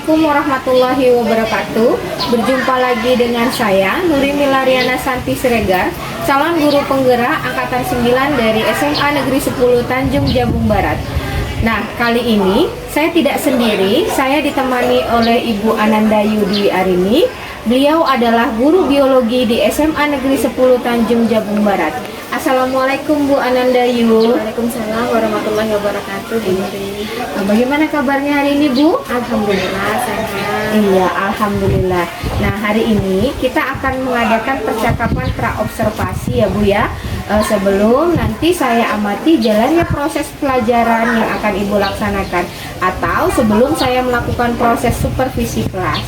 Assalamualaikum warahmatullahi wabarakatuh. Berjumpa lagi dengan saya Nuri Milariana Santi Siregar, calon guru penggerak angkatan 9 dari SMA Negeri 10 Tanjung Jabung Barat. Nah, kali ini saya tidak sendiri, saya ditemani oleh Ibu Ananda Yudi Arini. Beliau adalah guru biologi di SMA Negeri 10 Tanjung Jabung Barat. Assalamualaikum Bu Ananda Yu. Waalaikumsalam warahmatullahi wabarakatuh. Bagaimana kabarnya hari ini Bu? Alhamdulillah sehat. Iya, alhamdulillah. Nah, hari ini kita akan mengadakan percakapan praobservasi ya Bu ya. Sebelum nanti saya amati jalannya proses pelajaran yang akan Ibu laksanakan, atau sebelum saya melakukan proses supervisi kelas.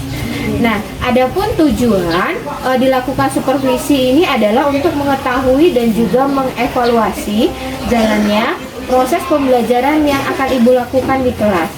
Nah, adapun tujuan dilakukan supervisi ini adalah untuk mengetahui dan juga mengevaluasi jalannya proses pembelajaran yang akan Ibu lakukan di kelas.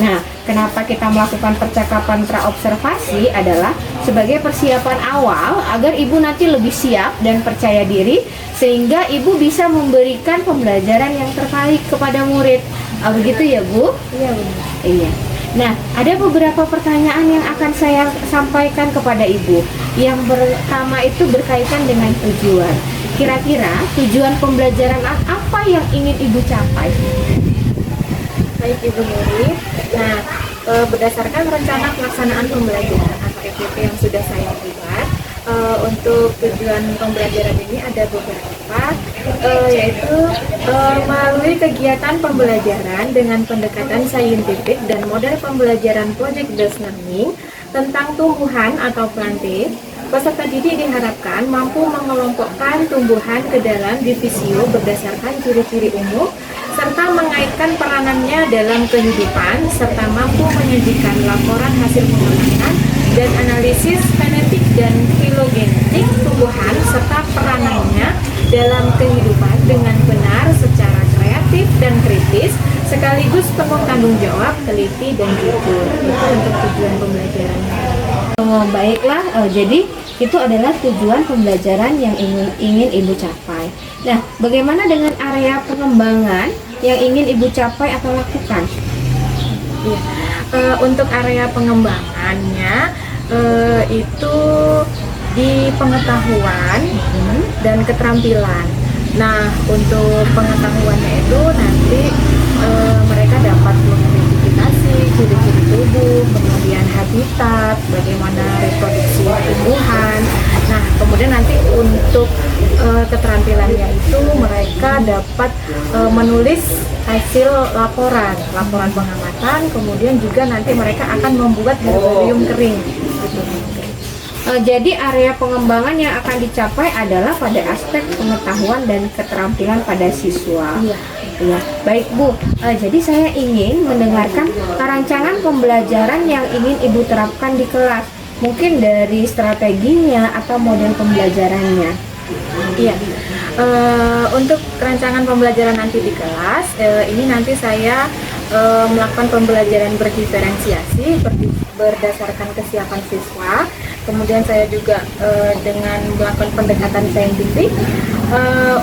Nah, kenapa kita melakukan percakapan praobservasi adalah sebagai persiapan awal agar Ibu nanti lebih siap dan percaya diri sehingga Ibu bisa memberikan pembelajaran yang terbaik kepada murid. Begitu ya Bu? Iya benar. Iya. Nah, ada beberapa pertanyaan yang akan saya sampaikan kepada Ibu. Yang pertama itu berkaitan dengan tujuan. Kira-kira tujuan pembelajaran apa yang ingin Ibu capai? Baik Ibu Nuri. Nah, berdasarkan rencana pelaksanaan pembelajaran atau RPP yang sudah saya buat, untuk tujuan pembelajaran ini ada beberapa, yaitu melalui kegiatan pembelajaran dengan pendekatan saintifik dan model pembelajaran project-based learning tentang tumbuhan atau planted. Peserta didik diharapkan mampu mengelompokkan tumbuhan ke dalam divisio berdasarkan ciri-ciri umum serta mengaitkan peranannya dalam kehidupan serta mampu menyajikan laporan hasil pengamatan dan analisis genetik dan filogenetik tumbuhan serta peranannya dalam kehidupan dengan benar secara kreatif dan kritis sekaligus penuh tanggung jawab, teliti dan jujur. Itu untuk tujuan pembelajarannya. Baiklah, jadi itu adalah tujuan pembelajaran yang ingin Ibu capai. Nah, bagaimana dengan area pengembangan yang ingin Ibu capai atau lakukan? Ya, untuk area pengembangannya itu di pengetahuan dan keterampilan. Nah, untuk pengetahuannya itu nanti mereka dapat mengidentifikasi ciri-ciri tubuh, kemudian habitat, bagaimana reproduksi tumbuhan. Nah, kemudian nanti untuk keterampilannya itu mereka dapat menulis hasil laporan pengamatan, kemudian juga nanti mereka akan membuat herbarium kering. Gitu. Jadi area pengembangan yang akan dicapai adalah pada aspek pengetahuan dan keterampilan pada siswa. Iya. Ya, baik Bu. Jadi saya ingin mendengarkan rancangan pembelajaran yang ingin Ibu terapkan di kelas. Mungkin dari strateginya atau model pembelajarannya. Iya. Untuk rancangan pembelajaran nanti di kelas, ini nanti saya melakukan pembelajaran berdiferensiasi berdasarkan kesiapan siswa. Kemudian saya juga dengan melakukan pendekatan saintifik.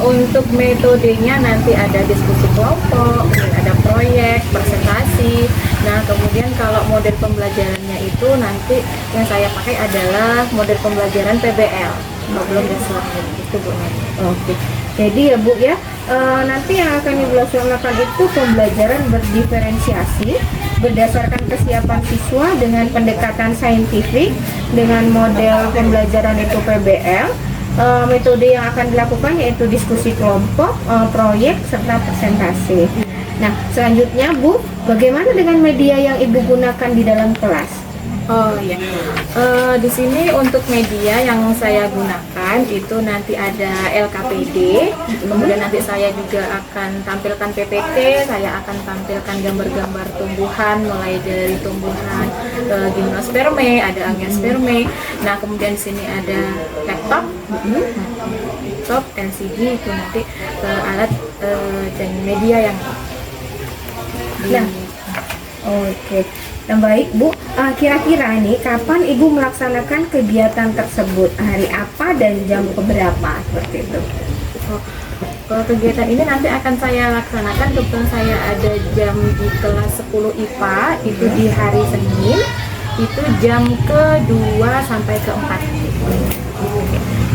Untuk metodenya nanti ada diskusi kelompok, ada proyek, presentasi. Nah, kemudian kalau model pembelajarannya itu nanti yang saya pakai adalah model pembelajaran PBL, problem based learning, itu Bu. Oke. Jadi ya Bu ya, nanti yang akan Ibu laksanakan itu pembelajaran berdiferensiasi berdasarkan kesiapan siswa dengan pendekatan saintifik dengan model pembelajaran itu PBL. Metode yang akan dilakukan yaitu diskusi kelompok, proyek, serta presentasi. Nah, selanjutnya Bu, bagaimana dengan media yang Ibu gunakan di dalam kelas? Oh ya, di sini untuk media yang saya gunakan itu nanti ada LKPD, kemudian nanti saya juga akan tampilkan PPT, saya akan tampilkan gambar-gambar tumbuhan mulai dari tumbuhan gimnosperme, ada angiosperme. Nah, kemudian di sini ada laptop, LCD itu nanti alat dan media yang. Nah, oke. Nah, baik Bu, kira-kira nih kapan Ibu melaksanakan kegiatan tersebut? Hari apa dan jam berapa? Seperti itu. Kegiatan ini nanti akan saya laksanakan, kebetulan saya ada jam di kelas 10 IPA itu di hari Senin. itu jam ke-2 sampai ke-4.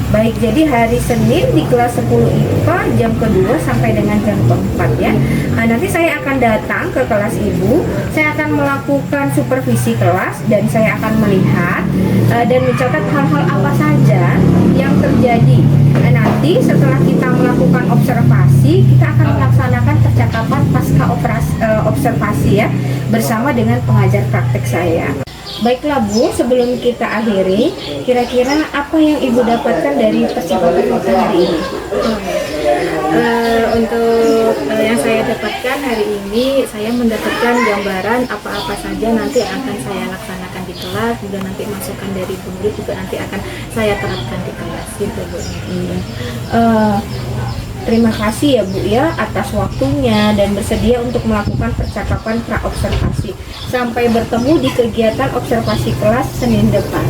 Baik, jadi hari Senin di kelas 10 IPA jam kedua sampai dengan jam keempat ya. Nah, nanti saya akan datang ke kelas Ibu, saya akan melakukan supervisi kelas dan saya akan melihat dan mencatat hal-hal apa saja yang terjadi. Nah, nanti setelah kita melakukan observasi, kita akan melaksanakan percakapan pasca observasi ya, bersama dengan pengajar praktek saya. Baiklah Bu, sebelum kita akhiri, kira-kira apa yang Ibu dapatkan dari percakapan kita hari ini? Untuk yang saya dapatkan hari ini, saya mendapatkan gambaran apa-apa saja nanti yang akan saya laksanakan di kelas, juga nanti masukan dari Bu Nurip juga nanti akan saya terapkan di kelas gitu Bu. Terima kasih ya Bu ya atas waktunya dan bersedia untuk melakukan percakapan pra-observasi. Sampai bertemu di kegiatan observasi kelas Senin depan.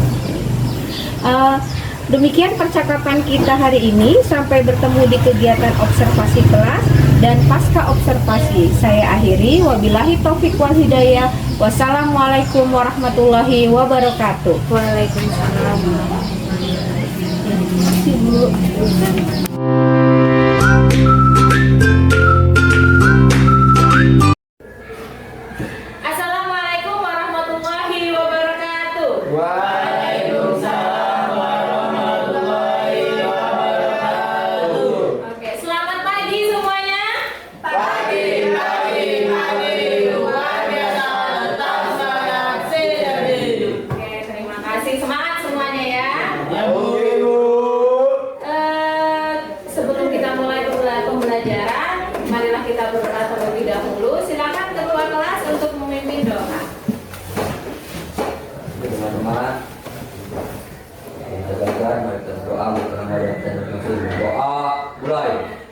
Demikian percakapan kita hari ini. Sampai bertemu di kegiatan observasi kelas dan pasca observasi. Saya akhiri. Wabillahi taufiq wal hidayah. Wassalamualaikum warahmatullahi wabarakatuh. Waalaikumsalam. Terima kasih Bu. Assalamualaikum warahmatullahi wabarakatuh. Waalaikumsalam warahmatullahi wabarakatuh. Oke, selamat pagi semuanya. Pagi, luar biasa, tetap semangat, sehat. Oke, terima kasih. Semangat semuanya ya. Ya Bu. Sebelum kita mulai pembelajaran, marilah kita berdoa terlebih dahulu. Silakan ketua kelas untuk memimpin doa. Teman-teman, kita belajar, mari kita berdoa, berdoa dan berdoa. Doa mulai.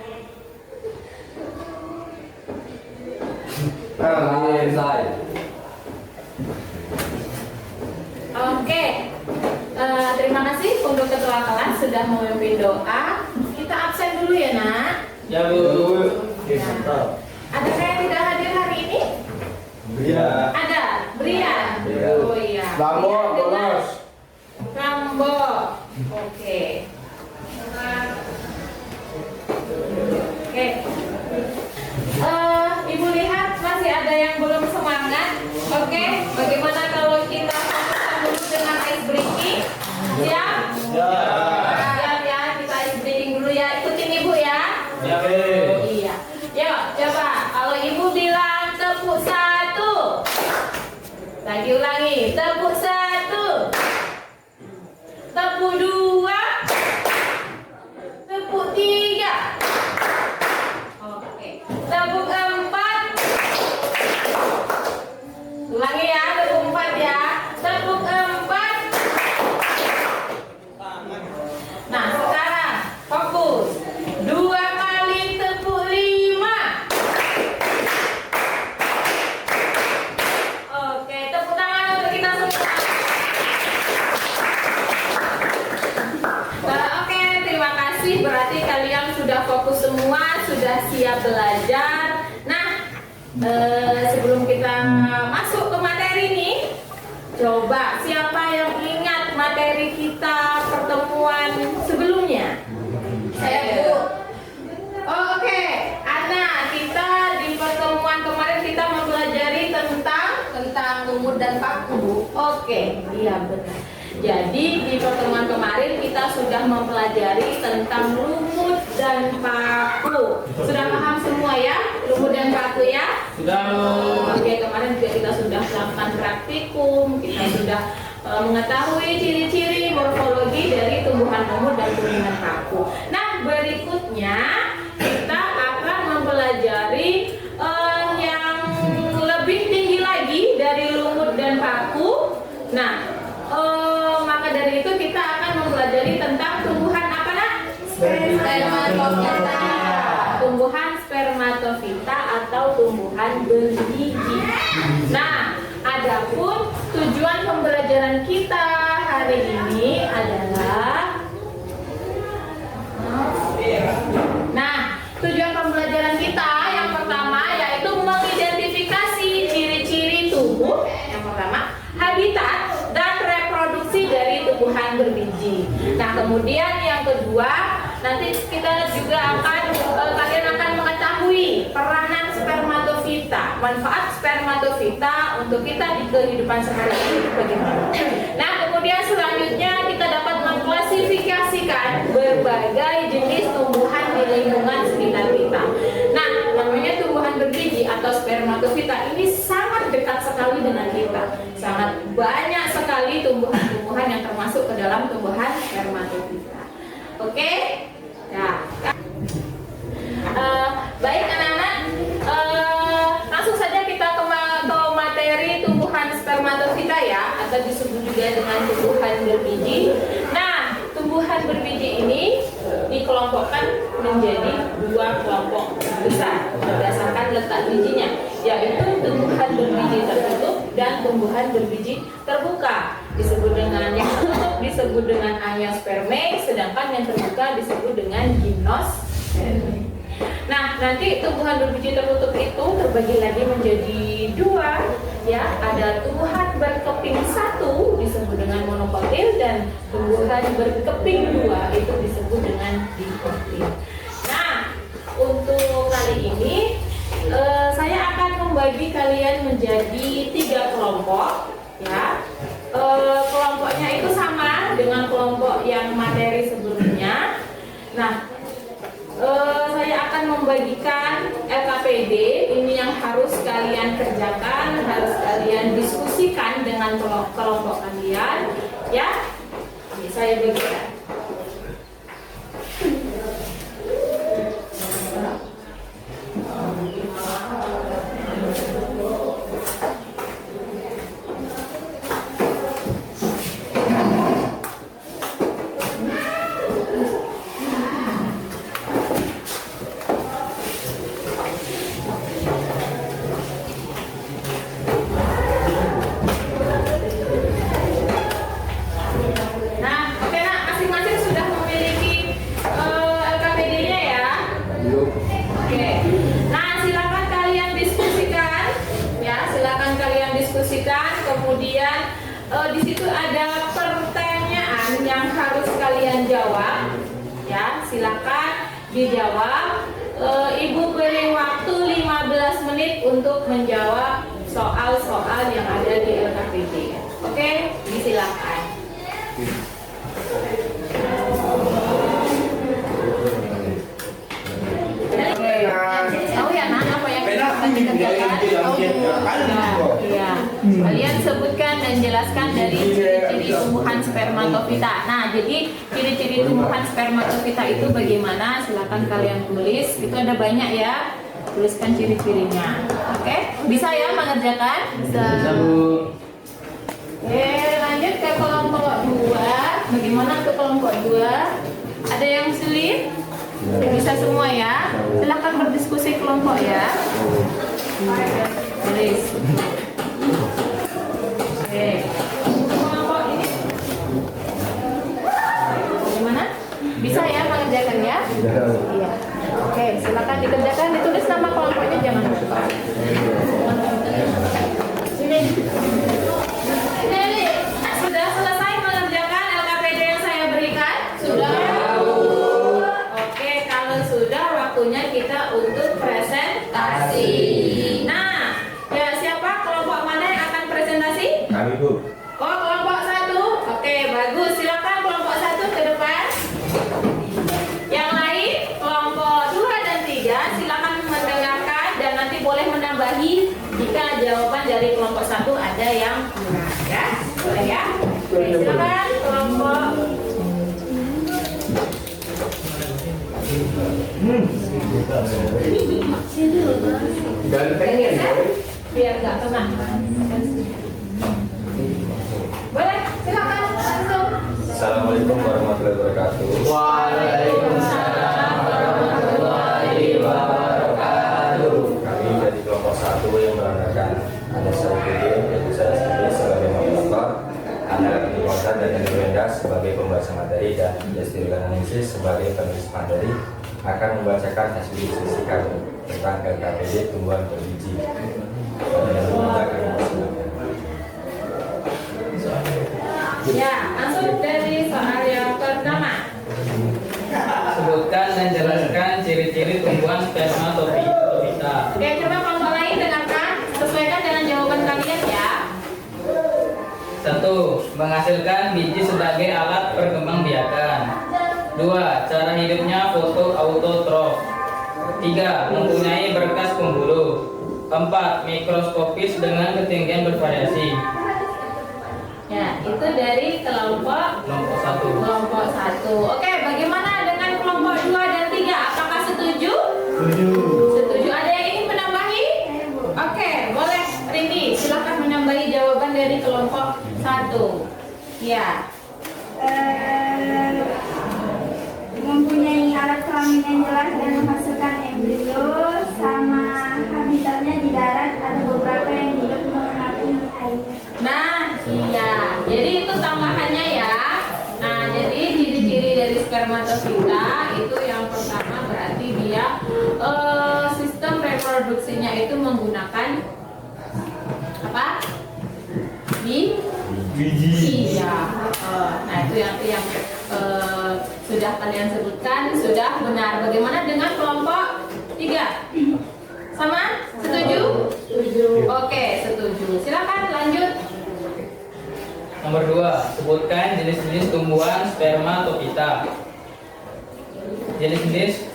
Selesai. Oke, terima kasih untuk ketua kelas sudah memimpin doa. Kita absen dulu ya nak. Ya Bu. Nah, adakah yang tidak hadir hari ini? Ya. Ada, Brian. Brian. Oh iya. Rambo, Brian dengan bolos. Rambo. Oke. Oke. Ibu lihat masih ada yang belum semangat. Oke. Bagaimana kalau kita fokuskan dulu dengan ice breaking? Siap? Ya. Siap ya, kita ice breaking dulu ya. Ikutin ibu ya. Ya Bu. Iya. Yuk, coba. Kalau ibu bilang tepuk satu. Lagi ulangi. Tepuk satu. Tepuk dua. Tepuk tiga. Oke. Tepuk empat. Ulangi ya, tepuk empat ya. Tepuk empat. Nah, sekarang fokus. Dua kali tepuk lima. Oke, tepuk tangan untuk kita semua. Oke, terima kasih. Berarti kalian sudah fokus semua, sudah siap belajar. Nah, sebelum kita masuk ke materi ini, coba siapa yang ingat materi kita pertemuan sebelumnya? Saya Bu. Oh, oke. Ana, kita di pertemuan kemarin kita mempelajari tentang lumut dan paku, Bu. Oke, iya benar. Jadi di pertemuan kemarin kita sudah mempelajari tentang lumut dan paku. Sudah paham semua ya, lumut dan paku ya? Sudah Bu. Oke, kemarin juga kita sudah melakukan praktikum, kita sudah mengetahui ciri-ciri morfologi dari tumbuhan lumut dan tumbuhan paku. Nah, berikutnya kita akan mempelajari yang lebih tinggi lagi dari lumut dan paku. Nah, maka dari itu kita akan mempelajari tentang tumbuhan apa nak? Spermatofita. Tumbuhan spermatofita atau tumbuhan bergigi. Nah, adapun tujuan pembelajaran kita hari ini adalah tujuan pembelajaran kita yang pertama yaitu mengidentifikasi ciri-ciri tumbuh. Yang pertama, habitat. tumbuhan berbiji. Nah, kemudian yang kedua, nanti kita juga akan kalian akan mengetahui peranan spermatofita, manfaat spermatofita untuk kita di kehidupan sehari-hari itu bagaimana. Nah, kemudian selanjutnya kita dapat mengklasifikasikan berbagai jenis tumbuhan di lingkungan sekitar kita. Nah, namanya tumbuhan berbiji atau spermatofita ini sangat dekat sekali dengan kita. Sangat banyak sekali tumbuhan-tumbuhan yang termasuk ke dalam tumbuhan spermatofita. Oke? Nah, baik anak-anak, langsung saja kita ke materi tumbuhan spermatofita ya, atau disebut juga dengan tumbuhan berbiji. Nah, tumbuhan berbiji ini dikelompokkan menjadi dua kelompok besar berdasarkan letak bijinya, yaitu tumbuhan berbiji tertutup dan tumbuhan berbiji terbuka. Disebut dengan yang tertutup disebut dengan angiospermae, sedangkan yang terbuka disebut dengan gimnospermae. Nah, nanti tumbuhan berbiji tertutup itu terbagi lagi menjadi dua, ya. Ada tumbuhan berkeping satu disebut dengan monokotil dan tumbuhan berkeping dua itu disebut dengan dikotil. Nah, untuk kali ini saya akan membagi kalian menjadi 3 kelompok, ya. Kelompoknya itu sama dengan kelompok yang materi sebelumnya. Nah, saya akan membagikan LKPD ini yang harus kalian kerjakan, harus kalian diskusikan dengan kelompok kalian, ya. Ini saya bagikan. Kemudian di situ ada pertanyaan yang harus kalian jawab, ya. Silakan dijawab. Ibu beri waktu 15 menit untuk menjawab soal-soal yang ada di LKPD. Oke, disilakan. Tahu ya nak apa yang kita akan dikerjakan? Iya. Kalian sebutkan dan jelaskan dari ciri-ciri tumbuhan spermatofita. Nah, jadi ciri-ciri tumbuhan spermatofita itu bagaimana? Silakan kalian tulis. Itu ada banyak ya. Tuliskan ciri-cirinya. Oke? Bisa ya mengerjakan? Bisa. Oke, lanjut ke kelompok 2. Bagaimana ke kelompok 2? Ada yang sulit? Bisa semua ya. Silakan berdiskusi kelompok ya. Tulis. Oke. Kelompok ini gimana? Bisa ya mengerjakan ya? Iya. Oke, silakan dikerjakan. Ditulis nama kelompoknya, jangan lupa. Sini. Sudah selesai mengerjakan LKPD yang saya berikan? Sudah. Sudah, waktunya kita untuk presentasi. Nah, ya siapa kelompok mana yang akan presentasi? Kami, Bu. Oh, kelompok 1. Oke, bagus. Silakan kelompok 1 ke depan. Yang lain, kelompok 2 dan 3, silakan mendengarkan dan nanti boleh menambahi jika jawaban dari kelompok 1 ada yang kurang, ya. Boleh ya? Oke, silakan kelompok. Gantengnya ya? Biar nggak kena. Boleh, silakan langsung. Assalamualaikum warahmatullahi wabarakatuh. Waalaikumsalam warahmatullahi wabarakatuh. Kami dari kelompok 1 yang menerangkan ada Syarifudin, yaitu saya sendiri sebagai moderator, Anda Ketua dan Enda sebagai pembaca materi, dan Yastirul Analisis sebagai penulis materi akan membacakan hasil diskusi kami tentang LKPD tumbuhan berbiji. Ya, langsung masuk dari soal yang pertama. Sebutkan dan jelaskan ciri-ciri tumbuhan spermatofita. Oke, coba kelompok lain dengarkan. Sesuaikan dengan jawaban kalian ya. 1. Menghasilkan biji sebagai alat perkembangbiakan. 2. Cara hidupnya autotrof. 3. Mempunyai berkas pembuluh. 4. Mikroskopis dengan ketinggian bervariasi. Ya, itu dari kelompok Kelompok 1. kelompok 1. Oke, bagaimana dengan kelompok 2 dan 3? Apakah setuju? Setuju. Ada yang ingin menambahi? Oke, boleh Rini, silakan menambahi jawaban dari kelompok 1. Ya. Mempunyai alat kelamin yang jelas dan menghasilkan embrio, sama habitatnya di darat, ada beberapa yang hidup mengapung air. Nah, iya. Jadi itu tambahannya ya. Nah, jadi ciri-ciri dari spermatofita itu yang pertama berarti dia sistem reproduksinya itu menggunakan apa? Biji. Iya. Nah, itu yang sudah kalian sebutkan sudah benar. Bagaimana dengan kelompok 3? Sama? Setuju? Setuju. Oke, setuju. Silakan lanjut. Nomor 2. Sebutkan jenis-jenis tumbuhan spermatofita. Jenis-jenis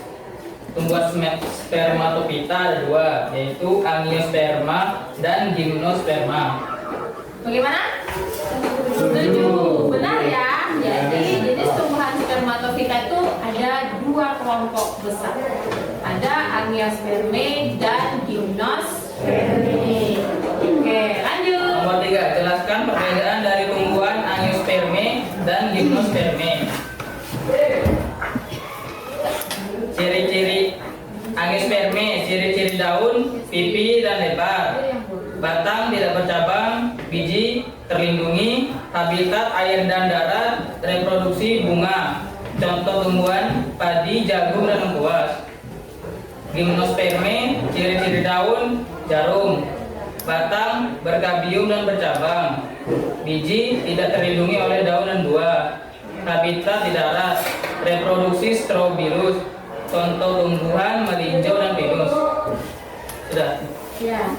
tumbuhan spermatofita ada 2, yaitu angiosperma dan gymnosperma. Bagaimana? Setuju. Benar ya. Jadi jenis tumbuhan spermatofita itu ada 2 kelompok besar. Ada angiospermae dan gymnospermae. Oke, lanjut. Nomor 3. Jelaskan perbedaan dari tumbuhan angiospermae dan gymnospermae. Ciri-ciri angiospermae, ciri-ciri daun, pipi dan lebar. Batang tidak bercabang, biji terlindungi, habitat air dan darat, reproduksi bunga. Contoh tumbuhan padi, jagung dan lengkuas. Gymnospermae, ciri-ciri daun, jarum. Batang bergabium dan bercabang. Biji tidak terlindungi oleh daun dan buah. Habitat di darat, reproduksi strobilus. Contoh tumbuhan melinjo dan pinus. Sudah. Ya.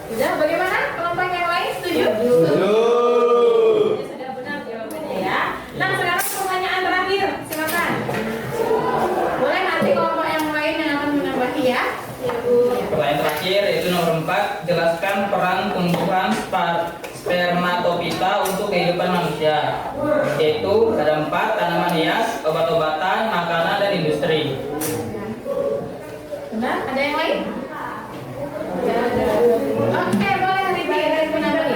Sudah, bagaimana? Kelompok yang lain setuju? Setuju. Sudah benar jawabannya ya. Nah, sekarang pertanyaan terakhir. Silakan. Boleh nanti kelompok yang lain yang akan menambahi ya. Ya, Bu. Pertanyaan terakhir yaitu nomor 4. Jelaskan peran tumbuhan spermatofita untuk kehidupan manusia. Yaitu ada 4, tanaman hias, obat-obatan, makanan, dan industri. Benar? Ada yang lain? Oke, boleh Rini menambahi.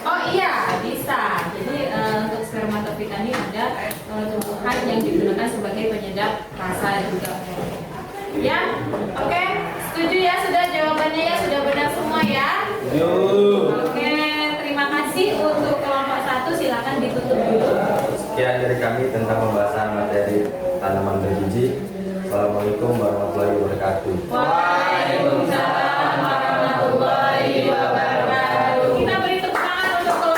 Oh iya, bisa. Jadi untuk spermatofita ini ada tumbuhan yang digunakan sebagai penyedap rasa juga. Ya, oke, setuju ya, sudah jawabannya ya, sudah benar semua ya. Oke, terima kasih untuk kelompok 1, silakan ditutup dulu. Sekian dari kami tentang pembahasan materi tanaman berbiji. Assalamualaikum warahmatullahi wabarakatuh. Waalaikumsalam warahmatullahi wabarakatuh. Kita beri tepuk tangan untuk kelompok.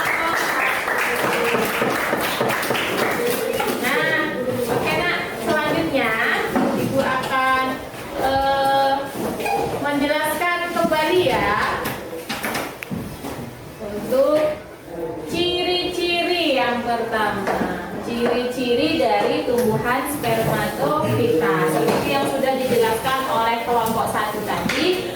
Nah, oke nak, selanjutnya Ibu akan menjelaskan kembali ya untuk ciri-ciri yang pertama. Ciri-ciri dari tumbuhan spermatofita seperti yang sudah dijelaskan oleh kelompok 1 tadi.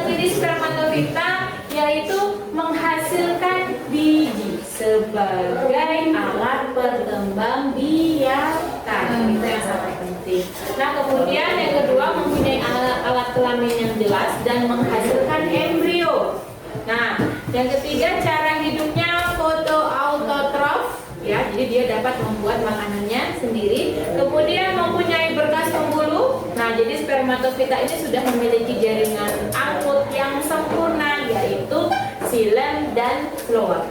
Ciri spermatofita yaitu menghasilkan biji sebagai alat perkembang biakan. Itu yang sangat penting. Nah, kemudian yang kedua mempunyai alat kelamin yang jelas dan menghasilkan embrio. Nah, yang ketiga cara hidupnya autotrof. Ya, jadi dia dapat membuat makanannya sendiri. Kemudian mempunyai berkas pembuluh. Nah, jadi spermatofita ini sudah memiliki jaringan angkut yang sempurna, yaitu xilem dan floem.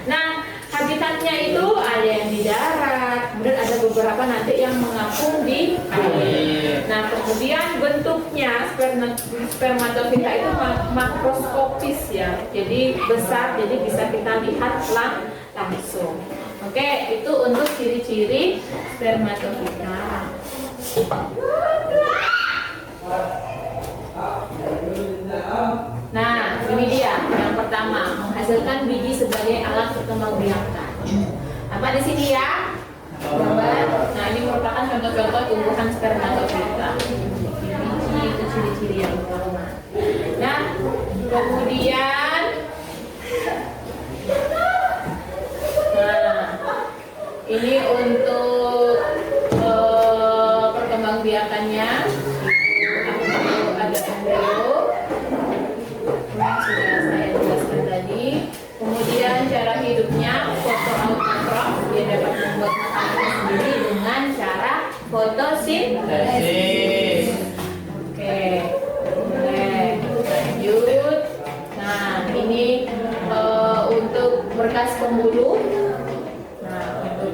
Nah, habitatnya itu ada yang di darat, kemudian ada beberapa nanti yang mengapung di air. Nah, kemudian bentuknya spermatofita itu makroskopis ya, jadi besar, jadi bisa kita lihat langsung. Oke, itu untuk ciri-ciri spermatofita. Nah, ini dia yang pertama, menghasilkan biji sebagai alat perkembangbiakan. Apa di sini ya? Gambar. Nah, ini merupakan contoh-contoh tumbuhan spermatofita. Biji itu ciri-ciri yang utama. Nah, kemudian, nah, ini untuk perkembangbiakannya. Ada embrio sudah saya jelaskan tadi. Kemudian cara hidupnya foto autotrof, dia dapat membuat makanannya sendiri dengan cara fotosintesis. Oke, lanjut. Nah, ini untuk berkas pembuluh. Nah, untuk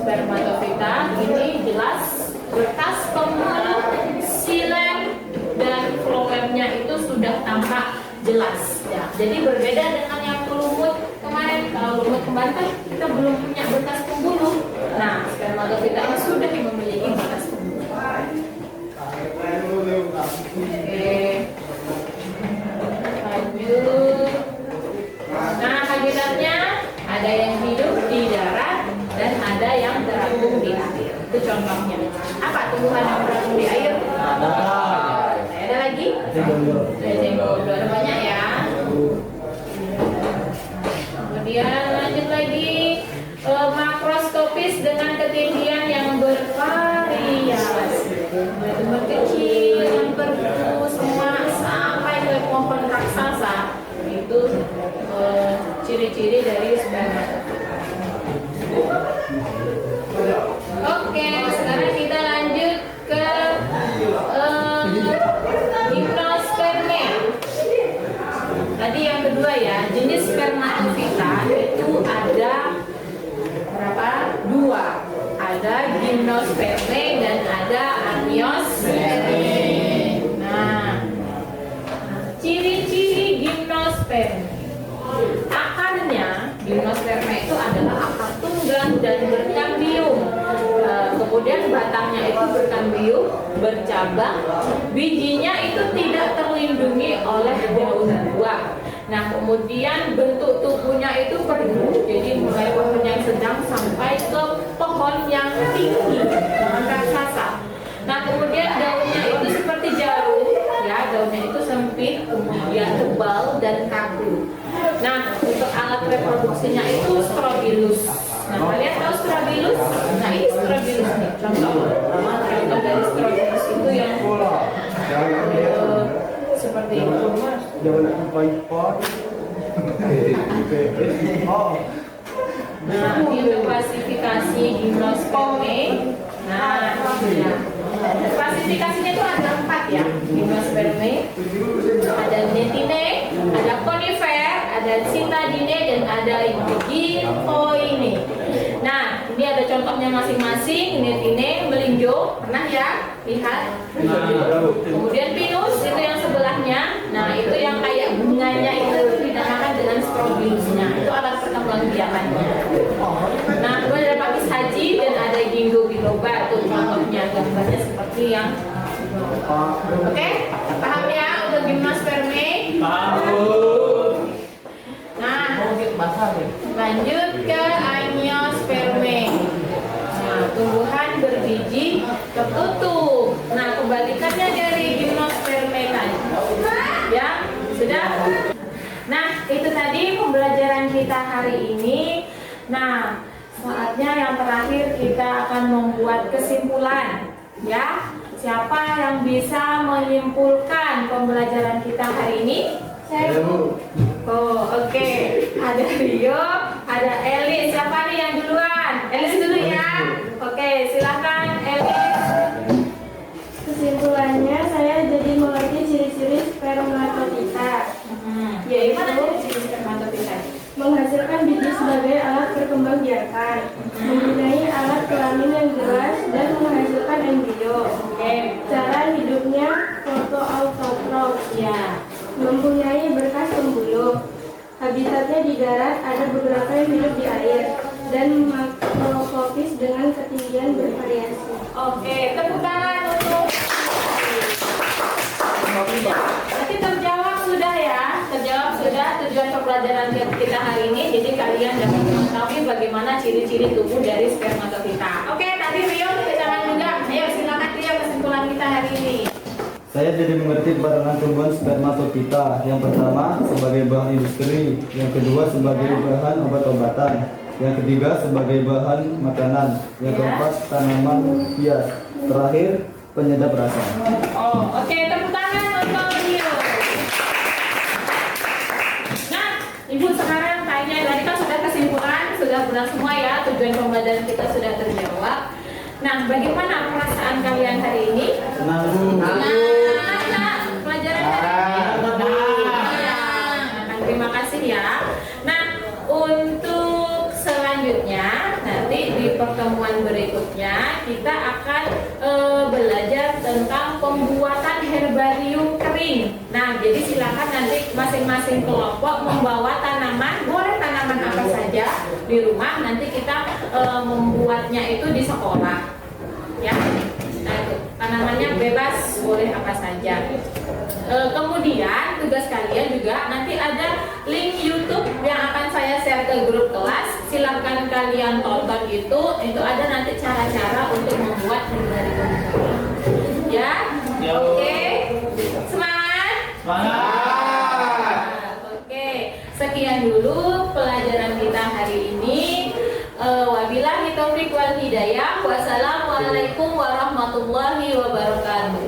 spermatofita ini jelas berkas pembuluh, silem dan floemnya itu sudah tampak jelas ya. Jadi berbeda dengan yang lumut kemarin. Kalau lumut kemarin kan kita belum punya berkas pembuluh. Nah, spermatofita ini sudah memiliki berkas pembuluh. Oke, lanjut. Nah, habitatnya ada yang hidup di darat dan ada yang terapung di air. Itu contohnya. Apa tumbuhan yang terapung di air? Ada lagi? Ada jenggot. Ada banyak ya. Kemudian lanjut lagi, makroskopis dengan ketinggian yang bervariasi. Mulai tumbuh kecil, yang berbuah semua sampai ke pohon raksasa. Itu ciri-ciri dari spermatofita. Oke, sekarang kita lanjut ke gimnosperme. Tadi yang kedua ya, jenis spermatofita itu ada berapa? Dua. Ada gimnosperme dan ada amniosperme. Nah, ciri-ciri gimnosperme. Akarnya, gimnosperme itu adalah akar tunggang dan berkambium. Kemudian batangnya itu berkambium, bercabang, bijinya itu tidak terlindungi oleh daun buah. Nah, kemudian bentuk tubuhnya itu perdu, jadi mulai pohon yang sedang sampai ke pohon yang tinggi, pohon raksasa. Nah, kemudian daunnya itu seperti jarum, ya, daunnya itu sempit, kemudian tebal dan kaku. Nah, untuk alat reproduksinya itu strobilus. Nah, kalian tahu strobilus? Nah, ini strobilus nih, contoh dari strobilus itu yang seperti ini. Nah, ini untuk klasifikasi gimnosperme. Nah, ya. Klasifikasinya itu ada 4 ya, gimnosperme. Ada netine, ada conifer, ada citadine, dan ada gymphoine. Nah, ini ada contohnya masing-masing. Netine, melinjo, pernah ya lihat? Kemudian pinus itu yang sebelahnya. Nah, itu yang kayak bunganya itu dinamakan dengan strobilusnya. Itu alat perkembangbiakannya. Nah, kemudian ada papis haji dan ada ginkgo biloba. Itu contohnya, gambarnya seperti yang oke, paham ya untuk gimnosperme? Nah, lanjut ke amniosperme. Nah, tumbuhan berbiji tertutup. Nah, kebalikannya dari gimnosperme tadi. Ya, sudah? Nah, itu tadi pembelajaran kita hari ini. Nah, saatnya yang terakhir kita akan membuat kesimpulan. Ya, siapa yang bisa menyimpulkan pembelajaran kita hari ini? Saya, Bu. Oh, oke. Ada Rio, ada Elis. Siapa nih yang duluan? Elis dulu ya. Oke, silakan Elis. Kesimpulannya, saya jadi mengerti ciri-ciri spermatofita, yaitu ciri spermatofita? menghasilkan biji sebagai alat perkembangbiakan, mempunyai alat kelamin yang jelas, dan menghasilkan embrio. Cara hidupnya fotoautotrof, Ya. mempunyai berkas pembuluh, habitatnya di darat, ada beberapa yang hidup di air, dan makrofofis dengan ketinggian bervariasi. Oke, tepuk tangan untuk. Nanti terjawab sudah ya, terjawab sudah tujuan pembelajaran kita hari ini. Jadi kalian dapat mengetahui bagaimana ciri-ciri tubuh dari spermatofita. Oke, tadi Rio tepuk tangan juga. Ayo silakan Rio kesimpulan kita hari ini. Saya jadi mengerti peranan tumbuhan spermatofita. Yang pertama sebagai bahan industri, yang kedua sebagai bahan obat-obatan, yang ketiga sebagai bahan makanan, yang keempat tanaman hias, terakhir penyedap rasa. Oh, oke, tepuk tangan untuk Rio. Nah, Ibu sekarang tanya, tadi kan sudah kesimpulan, sudah benar semua ya, tujuan pembelajaran kita sudah terjawab. Nah, bagaimana perasaan kalian hari ini? Senang. Pelajaran hari ini. Nah, terima kasih ya. Nah, untuk selanjutnya nanti di pertemuan berikutnya kita akan belajar tentang pembuatan herbarium kering. Nah, jadi silakan nanti masing-masing kelompok membawa tanaman, boleh tanaman apa saja di rumah. Nanti kita membuatnya itu di sekolah, ya. Nah, itu tanamannya bebas, boleh apa saja. Kemudian tugas kalian juga nanti ada link YouTube yang akan saya share ke grup kelas. Silakan kalian tonton itu ada nanti cara-cara untuk membuat herbarium. Ya, oke. Semangat. Oke, sekian dulu pelajaran kita hari ini. Wabillahi taufiq wal hidayah. Wassalamualaikum warahmatullahi wabarakatuh.